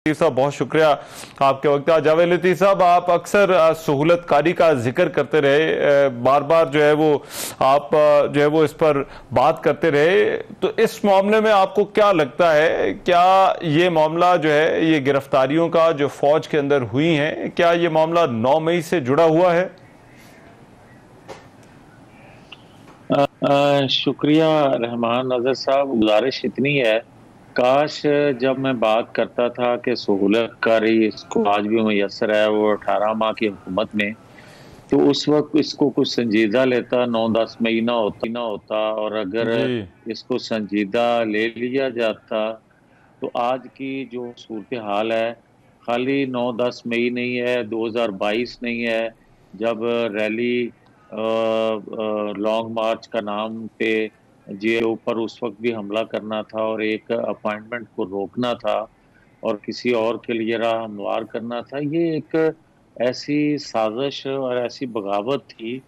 लतीफ़ साहब, बहुत शुक्रिया आपके वक्त। जावेद लतीफ़ साहब, आप अक्सर सहूलतकारी का जिक्र करते रहे, बार बार जो है वो आप जो है वो इस पर बात करते रहे, तो इस मामले में आपको क्या लगता है, क्या ये मामला जो है ये गिरफ्तारियों का जो फौज के अंदर हुई हैं, क्या ये मामला 9 मई से जुड़ा हुआ है? शुक्रिया रहमान नजर साहब। गुजारिश इतनी है, काश जब मैं बात करता था कि सहूलत कारी इसको आज भी मैसर है वो 18 माह की हुकूमत में, तो उस वक्त इसको कुछ संजीदा लेता, 9-10 महीना होता और अगर जी। इसको संजीदा ले लिया जाता तो आज की जो सूरत हाल है, खाली 9-10 मई नहीं है, 2022 नहीं है जब रैली लॉन्ग मार्च का नाम पे जे ऊपर उस वक्त भी हमला करना था और एक अपॉइंटमेंट को रोकना था और किसी और के लिए राह हमवार करना था। ये एक ऐसी साजिश और ऐसी बगावत थी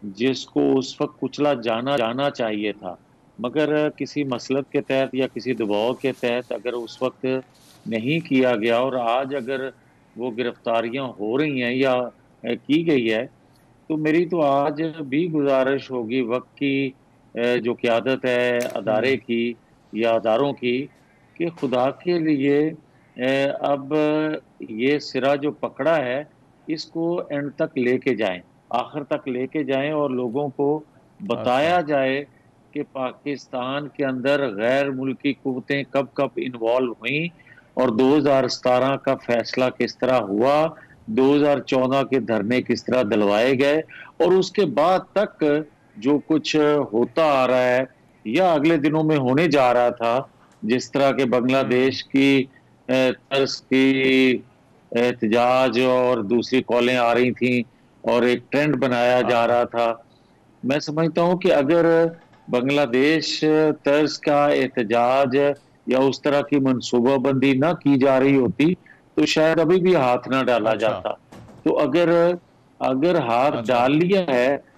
जिसको उस वक्त कुचला जाना जाना चाहिए था, मगर किसी मसलत के तहत या किसी दबाव के तहत अगर उस वक्त नहीं किया गया और आज अगर वो गिरफ्तारियां हो रही हैं या की गई है, तो मेरी तो आज भी गुजारिश होगी वक्त की जो क़यादत है अदारे हम्म। की या अदारों की, कि खुदा के लिए अब ये सिरा जो पकड़ा है इसको एंड तक लेके जाएं, आखिर तक लेके जाएं और लोगों को अच्छा। बताया जाए कि पाकिस्तान के अंदर गैर मुल्की कुव्वतें कब कब इन्वॉल्व हुई और 2017 का फैसला किस तरह हुआ, 2014 के धरने किस तरह दिलवाए गए और उसके बाद तक जो कुछ होता आ रहा है या अगले दिनों में होने जा रहा था, जिस तरह के हम्म। बांग्लादेश की तर्ज की एहतजाज और दूसरी कॉलें आ रही थी और एक ट्रेंड बनाया जा हाँ। रहा था। मैं समझता हूं कि अगर बांग्लादेश तर्ज का एहतजाज या उस तरह की मनसूबाबंदी ना की जा रही होती तो शायद अभी भी हाथ ना डाला अच्छा। जाता। तो अगर अगर हाथ अच्छा। डाल लिया है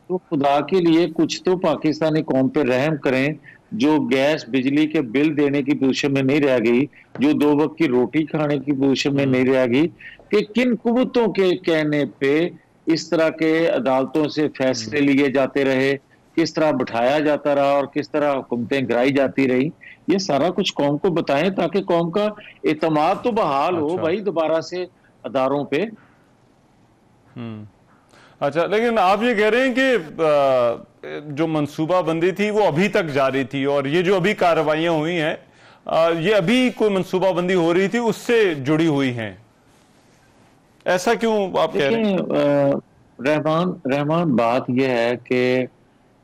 तो खुदा के लिए कुछ तो पाकिस्तानी कौम पे रहम करें, जो गैस बिजली के बिल देने की पोजीशन में नहीं रह गई, जो 2 वक्त की रोटी खाने की पोजीशन में नहीं हम्म। रह गई, कि किन कुव्वतों के कहने पे इस तरह के अदालतों से हम्म। फैसले लिए जाते रहे, किस तरह बिठाया जाता रहा और किस तरह हुकूमतें गिराई जाती रही। ये सारा कुछ कौम को बताएं ताकि कौम का एतमाद तो बहाल हो अच्छा। भाई दोबारा से अदारों पे। हम्म। अच्छा, लेकिन आप ये कह रहे हैं कि जो मंसूबाबंदी थी वो अभी तक जारी थी और ये जो अभी कार्रवाइयां हुई हैं, ये अभी कोई मंसूबाबंदी हो रही थी उससे जुड़ी हुई हैं, ऐसा क्यों आप कह रहे हैं? देखिए रहमान रहमान बात यह है कि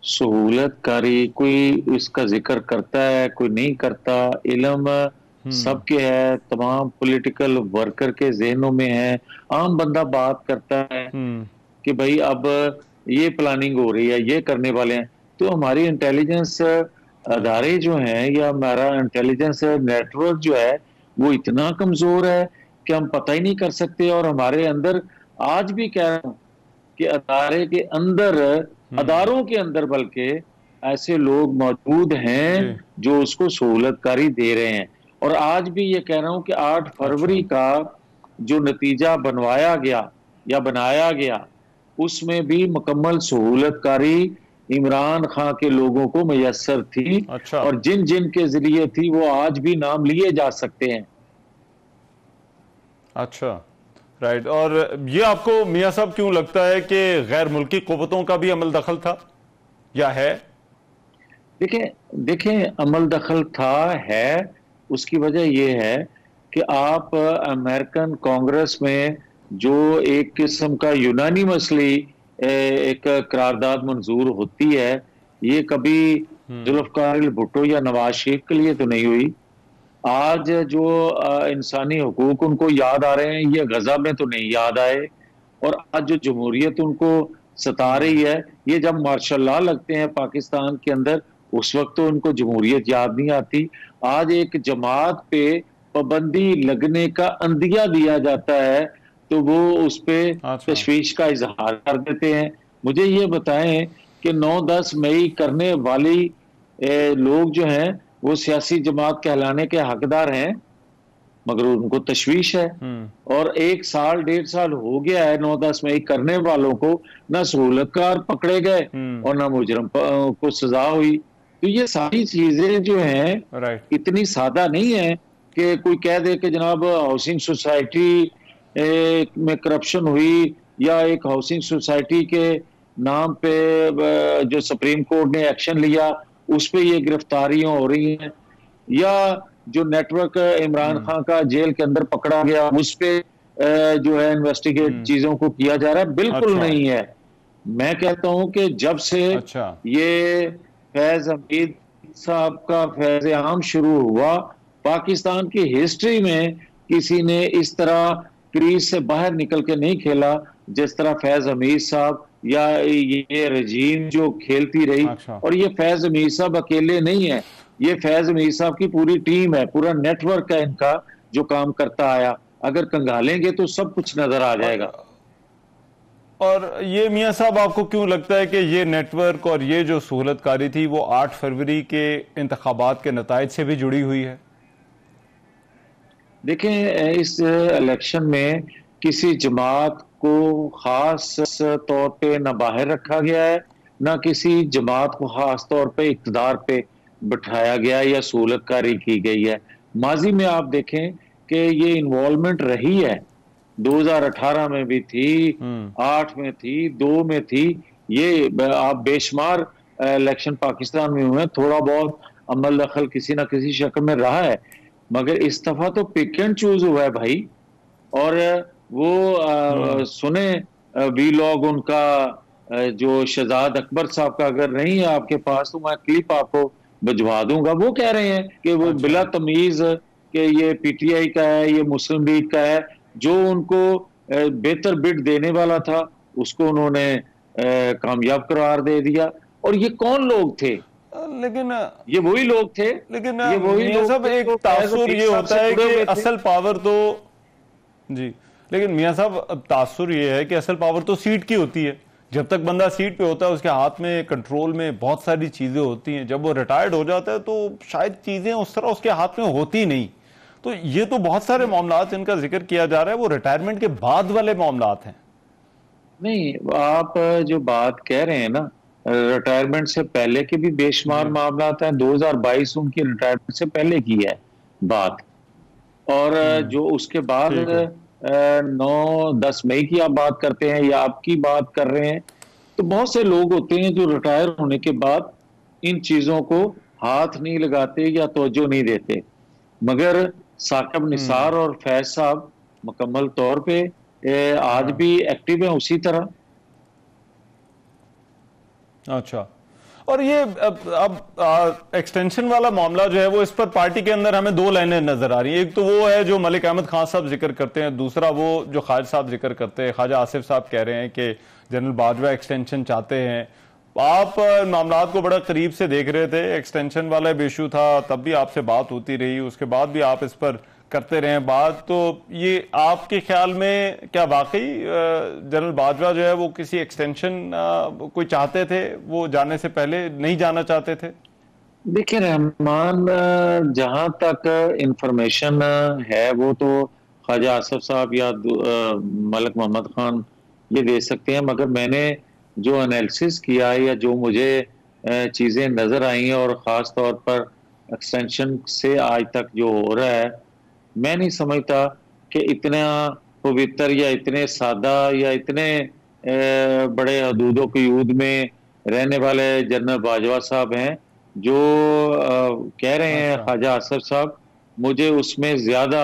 सहूलतकारी कोई इसका जिक्र करता है कोई नहीं करता, इल्म हम्म। सबके है, तमाम पॉलिटिकल वर्कर के जहनों में है। आम बंदा बात करता है हम्म। कि भाई अब ये प्लानिंग हो रही है, ये करने वाले हैं, तो हमारी इंटेलिजेंस अच्छा। अदारे जो हैं या हमारा इंटेलिजेंस नेटवर्क जो है वो इतना कमजोर है कि हम पता ही नहीं कर सकते। और हमारे अंदर आज भी कह रहा हूँ कि अदारे के अंदर, हम्म। अदारों के अंदर बल्कि ऐसे लोग मौजूद हैं जी। जो उसको सहूलतकारी दे रहे हैं। और आज भी ये कह रहा हूं कि 8 अच्छा। फरवरी का जो नतीजा बनवाया गया या बनाया गया उसमें भी मुकम्मल सहूलतकारी इमरान खां के लोगों को मैसर थी अच्छा। और जिन जिन के जरिए थी वो आज भी नाम लिए जा सकते हैं। अच्छा। राइट। और ये आपको मियां साहब क्यों लगता है कि गैर मुल्की कुव्वतों का भी अमल दखल था या है? देखें देखें अमल दखल था है, उसकी वजह यह है कि आप अमेरिकन कांग्रेस में जो एक किस्म का यूनानिमसली एक करारदाद मंजूर होती है, ये कभी हम्म। जुल्फकार भुट्टो या नवाज शरीफ के लिए तो नहीं हुई। आज जो इंसानी हकूक उनको याद आ रहे हैं, ये गजा में तो नहीं याद आए। और आज जो जमहूरियत उनको सता हम्म। रही है, ये जब मार्शल लॉ लगते हैं पाकिस्तान के अंदर उस वक्त तो उनको जमहूरियत याद नहीं आती। आज एक जमात पे पाबंदी लगने का अंदिया दिया जाता है तो वो उस पे अच्छा। तशवीश का इजहार कर देते हैं। मुझे ये बताएं कि 9-10 मई करने वाली लोग जो हैं वो सियासी जमात कहलाने के हकदार हैं? मगर उनको तशवीश है। और 1 साल 1.5 साल हो गया है 9-10 मई करने वालों को, ना सहूलतकार पकड़े गए और ना मुजरम को सजा हुई। तो ये सारी चीजें जो हैं इतनी सादा नहीं है कि कोई कह दे कि जनाब हाउसिंग सोसाइटी में करप्शन हुई, या एक हाउसिंग सोसाइटी के नाम पे जो सुप्रीम कोर्ट ने एक्शन लिया उस पे ये गिरफ्तारियां हो रही हैं, या जो नेटवर्क इमरान खान का जेल के अंदर पकड़ा गया उस पे जो है इन्वेस्टिगेट चीजों को किया जा रहा है। बिल्कुल नहीं है। मैं कहता हूं कि जब से ये फैज हमीद साहब का फैज आम शुरू हुआ, पाकिस्तान की हिस्ट्री में किसी ने इस तरह क्रीज से बाहर निकल के नहीं खेला जिस तरह फैज हमीद साहब या ये रजीम जो खेलती रही। और ये फैज हमीद साहब अकेले नहीं है, ये फैज हमीद साहब की पूरी टीम है, पूरा नेटवर्क है इनका जो काम करता आया। अगर कंगालेंगे तो सब कुछ नजर आ जाएगा। और ये मियां साहब, आपको क्यों लगता है कि ये नेटवर्क और ये जो सहूलतकारी थी वो 8 फरवरी के इंतखाबात के नताइज से भी जुड़ी हुई है? देखें, इस इलेक्शन में किसी जमात को खास तौर पे न बाहर रखा गया है, न किसी जमात को खास तौर पे इक़्तिदार पे बिठाया गया या सहूलतकारी की गई है। माजी में आप देखें कि ये इन्वॉल्वमेंट रही है, 2018 में भी थी, 8 में थी, 2 में थी। ये आप बेशुमार इलेक्शन पाकिस्तान में हुए, थोड़ा बहुत अमल दखल किसी ना किसी शक्ल में रहा है, मगर इस दफा तो पिक एंड चूज हुआ है भाई। और वो सुने वीलॉग उनका जो शहजाद अकबर साहब का, अगर नहीं है आपके पास तो मैं क्लिप आपको भिजवा दूंगा। वो कह रहे हैं कि वो बिला तमीज कि ये पीटीआई का है, ये मुस्लिम लीग का है, जो उनको बेहतर बिड देने वाला था उसको उन्होंने कामयाब करार दे दिया। और ये कौन लोग थे? लेकिन ये वही लोग थे। लेकिन ये वही लोग सब एक तासुर ये होता है कि असल पावर तो जी, लेकिन मियां साहब तासुर ये है कि असल पावर तो सीट की होती है। जब तक बंदा सीट पे होता है उसके हाथ में कंट्रोल में बहुत सारी चीजें होती हैं। जब वो रिटायर्ड हो जाता है तो शायद चीजें उस तरह उसके हाथ में होती नहीं। तो ये तो बहुत सारे मामलात जिनका जिक्र किया जा रहा है वो रिटायरमेंट के बाद वाले मामलात हैं। नहीं, आप जो बात कह रहे हैं ना, रिटायरमेंट से पहले के भी बेशुमार मामलात हैं। 2022 उनकी रिटायरमेंट से पहले की है बात, और जो उसके बाद 9-10 मई की आप बात करते हैं या आपकी बात कर रहे हैं, तो बहुत से लोग होते हैं जो रिटायर होने के बाद इन चीजों को हाथ नहीं लगाते या तवज्जो नहीं देते। मगर साकिब निसार और फैज साहब मुकम्मल तौर पे आज भी एक्टिव हैं उसी तरह। अच्छा, और ये अब एक्सटेंशन वाला मामला जो है वो, इस पर पार्टी के अंदर हमें 2 लाइनें नजर आ रही हैं। एक तो वो है जो मलिक अहमद खान साहब जिक्र करते हैं, दूसरा वो जो ख्वाजा साहब जिक्र करते हैं। ख्वाजा आसिफ साहब कह रहे हैं कि जनरल बाजवा एक्सटेंशन चाहते हैं। आप मामलात को बड़ा करीब से देख रहे थे, एक्सटेंशन वाला भी इशू था, तब भी आपसे बात होती रही, उसके बाद भी आप इस पर करते रहे बात। तो ये आपके ख्याल में क्या वाकई जनरल बाजवा जो है वो किसी एक्सटेंशन कोई चाहते थे, वो जाने से पहले नहीं जाना चाहते थे? देखिए रहमान, जहां तक इंफॉर्मेशन है वो तो ख्वाजा आसिफ साहब या मलिक मोहम्मद खान ये दे सकते हैं, मगर मैंने जो एनालिसिस किया है या जो मुझे चीजें नजर आई हैं, और ख़ास तौर पर एक्सटेंशन से आज तक जो हो रहा है, मैं नहीं समझता कि इतना पवित्र या इतने सादा या इतने बड़े हदूदों की यूद में रहने वाले जनरल बाजवा साहब हैं जो कह रहे हैं ख्वाजा आसिफ साहब। मुझे उसमें ज्यादा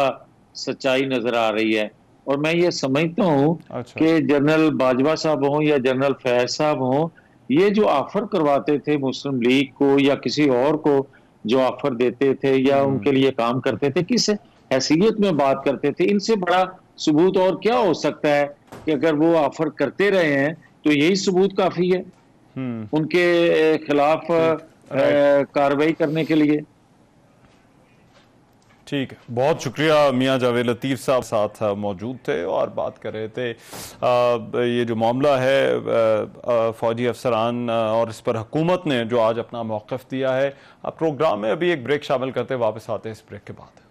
सच्चाई नजर आ रही है, और मैं ये समझता हूँ कि जनरल बाजवा साहब हों या जनरल फैज साहब हों, ये जो ऑफर करवाते थे मुस्लिम लीग को या किसी और को जो ऑफर देते थे या उनके लिए काम करते थे, किस हैसियत में बात करते थे, इनसे बड़ा सबूत और क्या हो सकता है कि अगर वो ऑफर करते रहे हैं तो यही सबूत काफी है उनके खिलाफ कार्रवाई करने के लिए। ठीक है, बहुत शुक्रिया। मियां जावेद लतीफ़ साहब साथ मौजूद थे और बात कर रहे थे। ये जो मामला है फौजी अफसरान और इस पर हुकूमत ने जो आज अपना मौक़िफ़ दिया है। प्रोग्राम में अभी एक ब्रेक शामिल करते वापस आते हैं इस ब्रेक के बाद।